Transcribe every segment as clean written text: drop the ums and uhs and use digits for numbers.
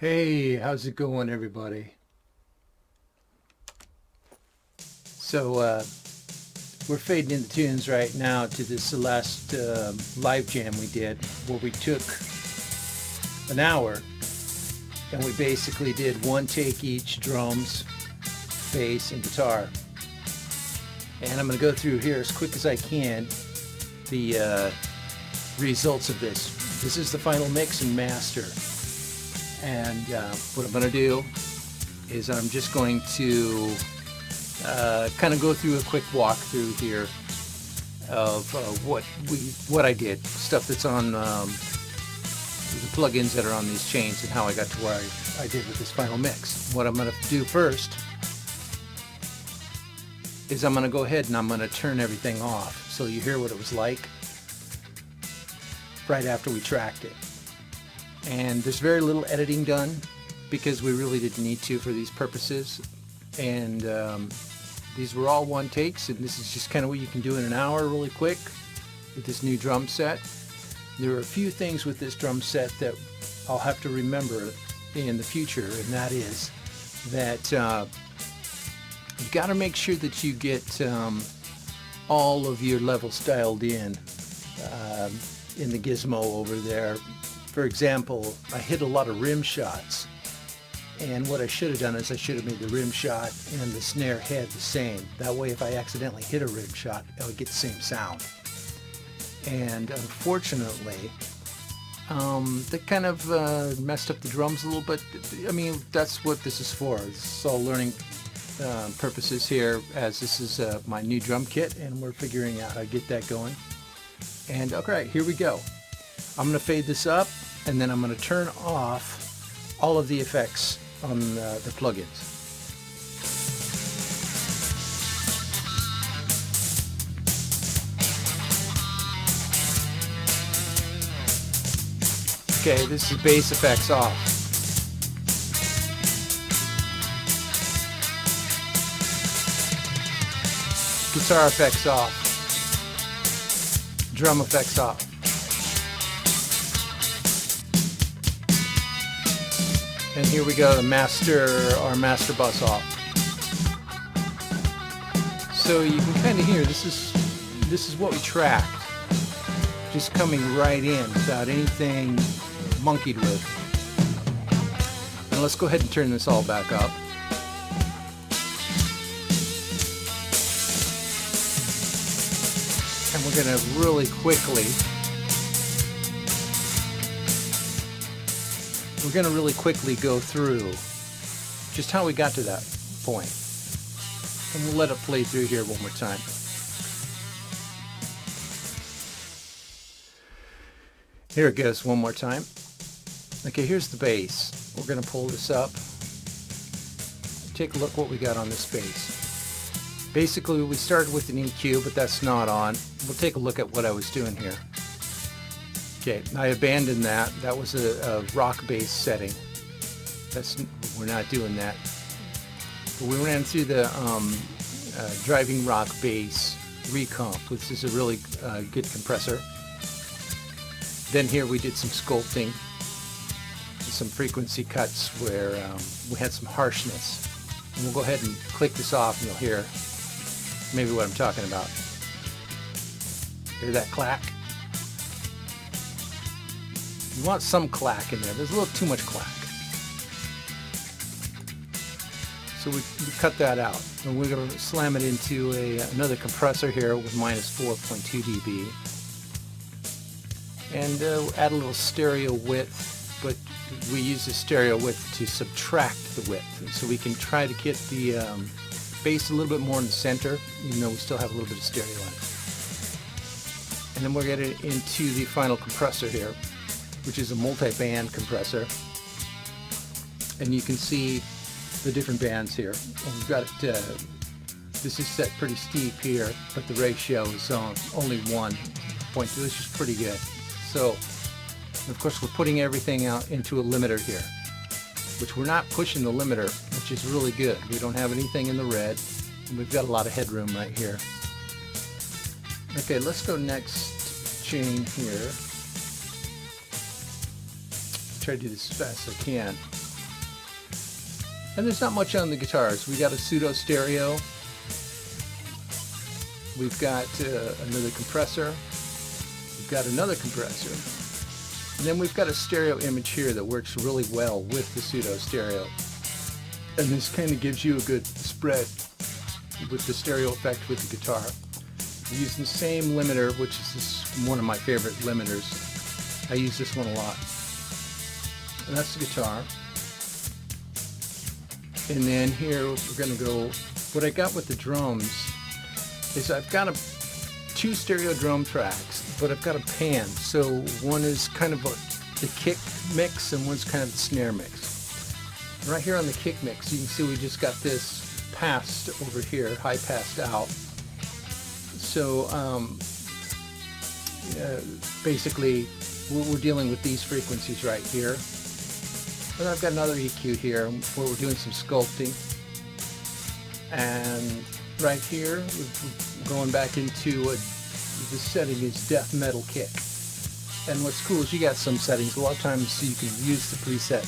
Hey, how's it going, everybody? So, we're fading in the tunes right now to this last live jam we did, where we took an hour and we basically did one take each: drums, bass, and guitar. And I'm going to go through here as quick as I can the results of this. This is the final mix and master. And what I'm going to do is I'm just going to kind of go through a quick walkthrough here of what I did, stuff that's on the plugins that are on these chains, and how I got to where I did with this final mix. What I'm going to do first is I'm going to go ahead and I'm going to turn everything off so you hear what it was like right after we tracked it. And there's very little editing done because we really didn't need to for these purposes. And these were all one takes, and this is just kind of what you can do in an hour really quick with this new drum set. There are a few things with this drum set that I'll have to remember in the future, and that is that you got to make sure that you get all of your levels dialed in the gizmo over there. For example, I hit a lot of rim shots, and what I should have done is I should have made the rim shot and the snare head the same. That way, if I accidentally hit a rim shot, I would get the same sound. And unfortunately, that kind of messed up the drums a little bit. I mean, that's what this is for. It's all learning purposes here, as this is my new drum kit, and we're figuring out how to get that going. And okay, here we go. I'm going to fade this up, and then I'm going to turn off all of the effects on the plugins. Okay, this is bass effects off. Guitar effects off. Drum effects off. And here we go, our master bus off. So you can kind of hear this is what we tracked, just coming right in without anything monkeyed with. And let's go ahead and turn this all back up. And we're going to really quickly go through just how we got to that point. And we'll let it play through here one more time. Here it goes one more time. Okay, here's the bass. We're going to pull this up. Take a look what we got on this bass. Basically, we started with an EQ, but that's not on. We'll take a look at what I was doing here. Okay, I abandoned that. That was a rock bass setting. We're not doing that. But we ran through the driving rock bass recomp, which is a really good compressor. Then here we did some sculpting, some frequency cuts where we had some harshness. And we'll go ahead and click this off, and you'll hear maybe what I'm talking about. Hear that clack? You want some clack in there. There's a little too much clack. So we cut that out. And we're going to slam it into another compressor here with minus 4.2 dB. And add a little stereo width, but we use the stereo width to subtract the width. So we can try to get the bass a little bit more in the center, even though we still have a little bit of stereo in it. And then we're getting into the final compressor here, which is a multi-band compressor. And you can see the different bands here. And we've got it, this is set pretty steep here, but the ratio is only 1.2, which is pretty good. So, of course, we're putting everything out into a limiter here, which we're not pushing the limiter, which is really good. We don't have anything in the red, and we've got a lot of headroom right here. Okay, let's go next chain here. Try to do this as fast as I can. And there's not much on the guitars. We got a pseudo stereo. We've got another compressor. We've got another compressor. And then we've got a stereo image here that works really well with the pseudo stereo. And this kind of gives you a good spread with the stereo effect with the guitar. I'm using the same limiter, which is one of my favorite limiters. I use this one a lot. And that's the guitar. And then here we're going to go, what I got with the drums is I've got two stereo drum tracks, but I've got a pan. So one is kind of the kick mix and one's kind of the snare mix. Right here on the kick mix, you can see we just got this passed over here, high passed out. So basically we're dealing with these frequencies right here. And I've got another EQ here where we're doing some sculpting. And right here, we're going back into the setting is death metal kick. And what's cool is you got some settings. A lot of times you can use the preset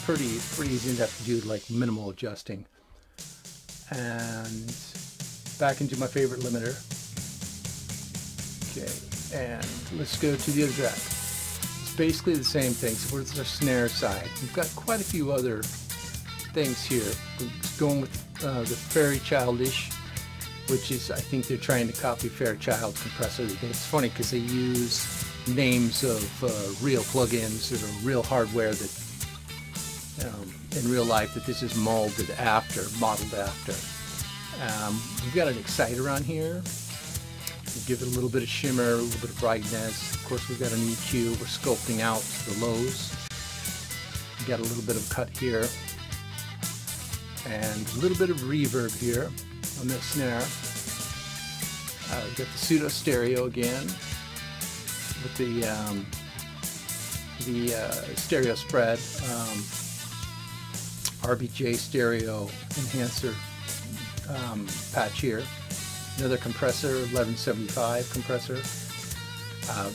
pretty easy and have to do like minimal adjusting. And back into my favorite limiter. Okay, and let's go to the other track. Basically the same thing. So where's our snare side? We've got quite a few other things here. We're going with the Fairchildish, which is, I think they're trying to copy Fairchild compressor. It's funny because they use names of real plugins that are real hardware that in real life that this is modeled after. We've got an exciter on here. Give it a little bit of shimmer, a little bit of brightness. Of course, we've got an EQ. We're sculpting out the lows. We've got a little bit of cut here. And a little bit of reverb here on the snare. We've got the pseudo stereo again with the stereo spread. RBJ stereo enhancer patch here. Another compressor, 1175 compressor.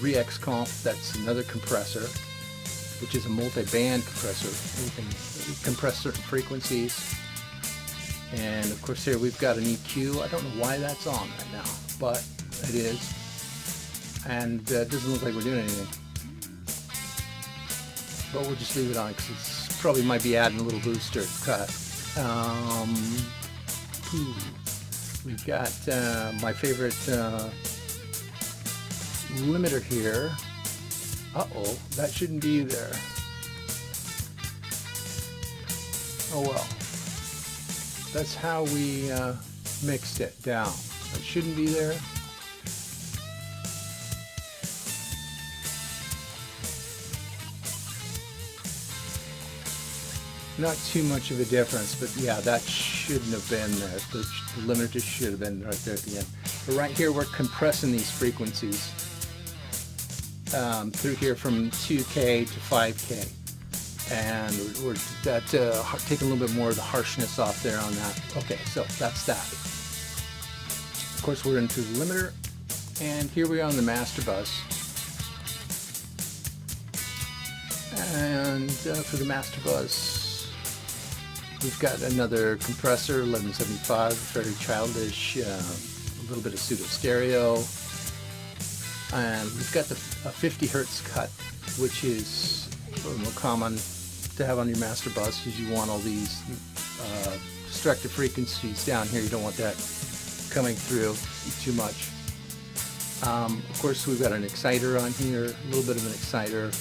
Re-X Comp, that's another compressor, which is a multi-band compressor. We can compress certain frequencies. And of course here we've got an EQ. I don't know why that's on right now, but it is. And it doesn't look like we're doing anything. But we'll just leave it on because it's probably might be adding a little booster cut. We've got my favorite limiter here. Uh-oh, that shouldn't be there. Oh well. That's how we mixed it down. It shouldn't be there. Not too much of a difference, but yeah, that shouldn't have been there. The limiter should have been right there at the end. But right here, we're compressing these frequencies through here from 2K to 5K. And we're taking a little bit more of the harshness off there on that. Okay, so that's that. Of course, we're into the limiter. And here we are on the master bus. And for the master bus, we've got another compressor, 1175, very childish, a little bit of pseudo stereo, and we've got a 50 hertz cut, which is more common to have on your master bus because you want all these destructive frequencies down here. You don't want that coming through too much. Of course, we've got an exciter on here, a little bit of an exciter.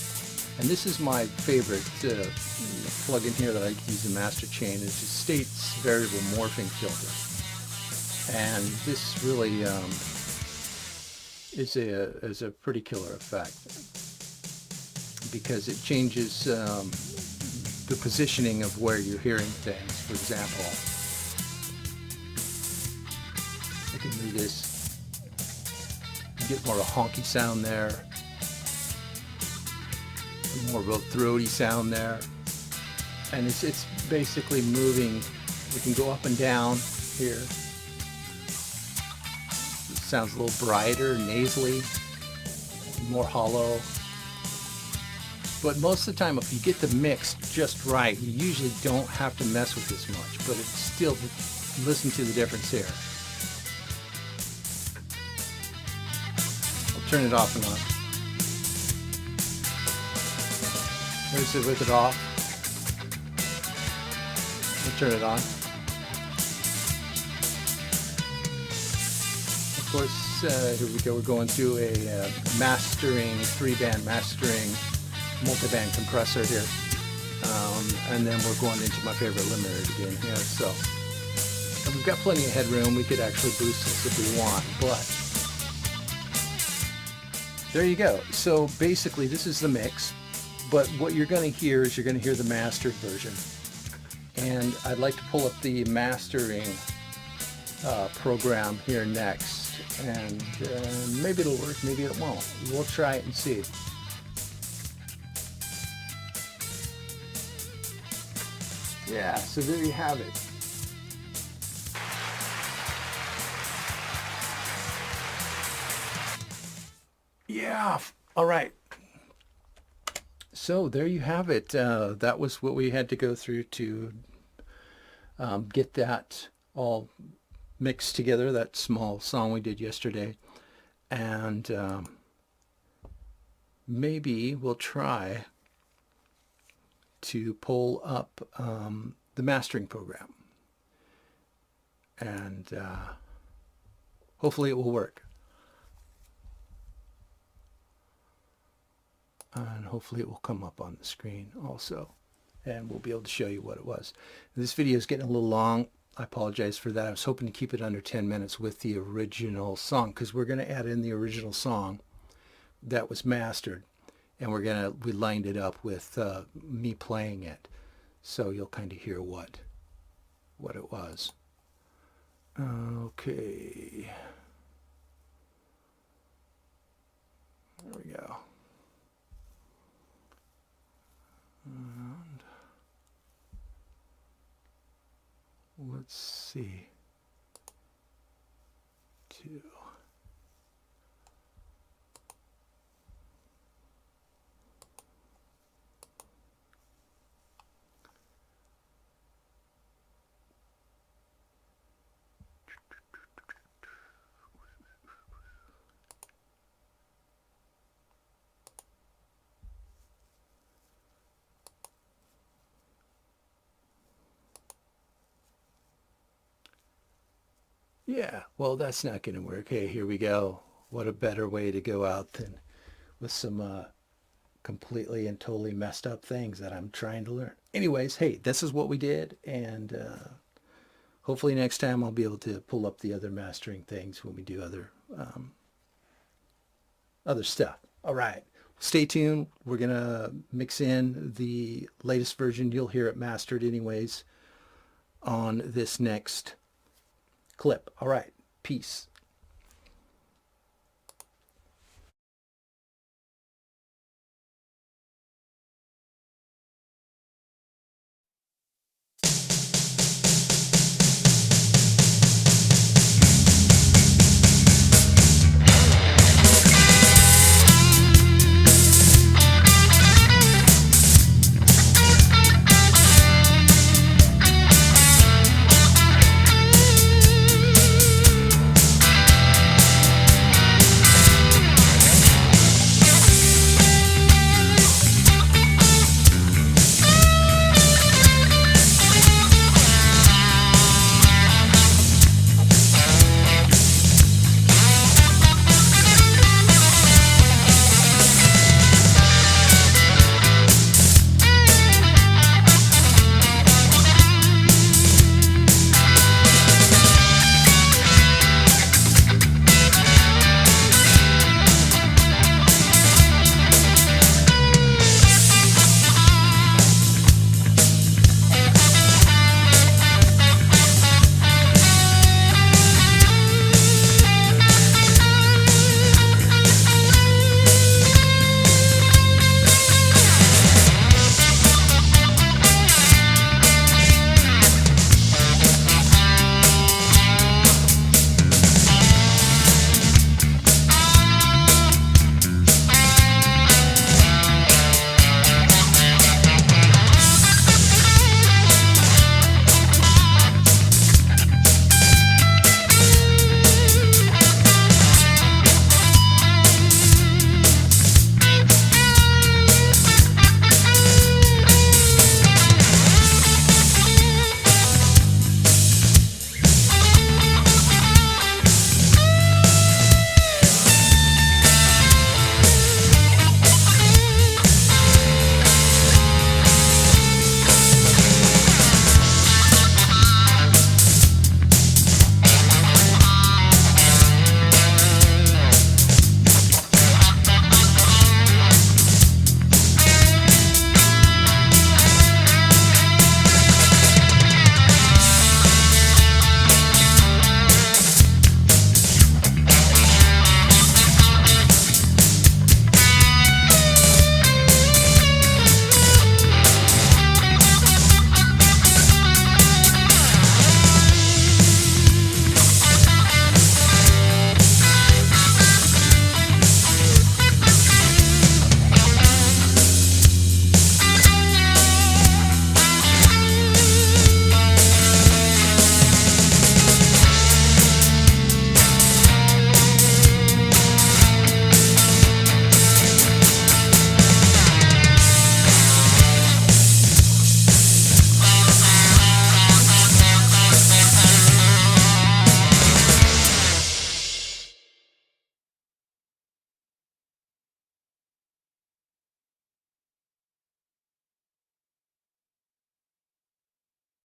And this is my favorite plug-in here that I use in Master Chain. It's a States Variable Morphing Filter. And this really is a pretty killer effect because it changes the positioning of where you're hearing things. For example, I can do this. You get more of a honky sound there. More of a throaty sound there, and it's basically moving. We can go up and down here. It sounds a little brighter, nasally, more hollow. But most of the time, if you get the mix just right, you usually don't have to mess with this much. But it's still, listen to the difference here. I'll turn it off and on. There's it with it off. I'll turn it on. Of course, here we go. We're going through a mastering, 3-band mastering, multi-band compressor here. And then we're going into my favorite limiter again here. So we've got plenty of headroom. We could actually boost this if we want, but there you go. So basically this is the mix, but what you're going to hear is you're going to hear the mastered version. And I'd like to pull up the mastering program here next, and maybe it'll work, maybe it won't. We'll try it and see. Yeah, so there you have it. Yeah, all right. So there you have it. That was what we had to go through to get that all mixed together, that small song we did yesterday. And maybe we'll try to pull up the mastering program, and hopefully it will work, and hopefully it will come up on the screen also, and we'll be able to show you what it was. This video is getting a little long. I apologize for that. I was hoping to keep it under 10 minutes with the original song, because we're going to add in the original song that was mastered, and we lined it up with me playing it, so you'll kind of hear what it was. Okay, there we go. And let's see. 2. Yeah, well, that's not going to work. Hey, here we go. What a better way to go out than with some completely and totally messed up things that I'm trying to learn. Anyways, hey, this is what we did, and hopefully next time I'll be able to pull up the other mastering things when we do other stuff. All right, stay tuned. We're going to mix in the latest version. You'll hear it mastered anyways on this next clip. All right, peace.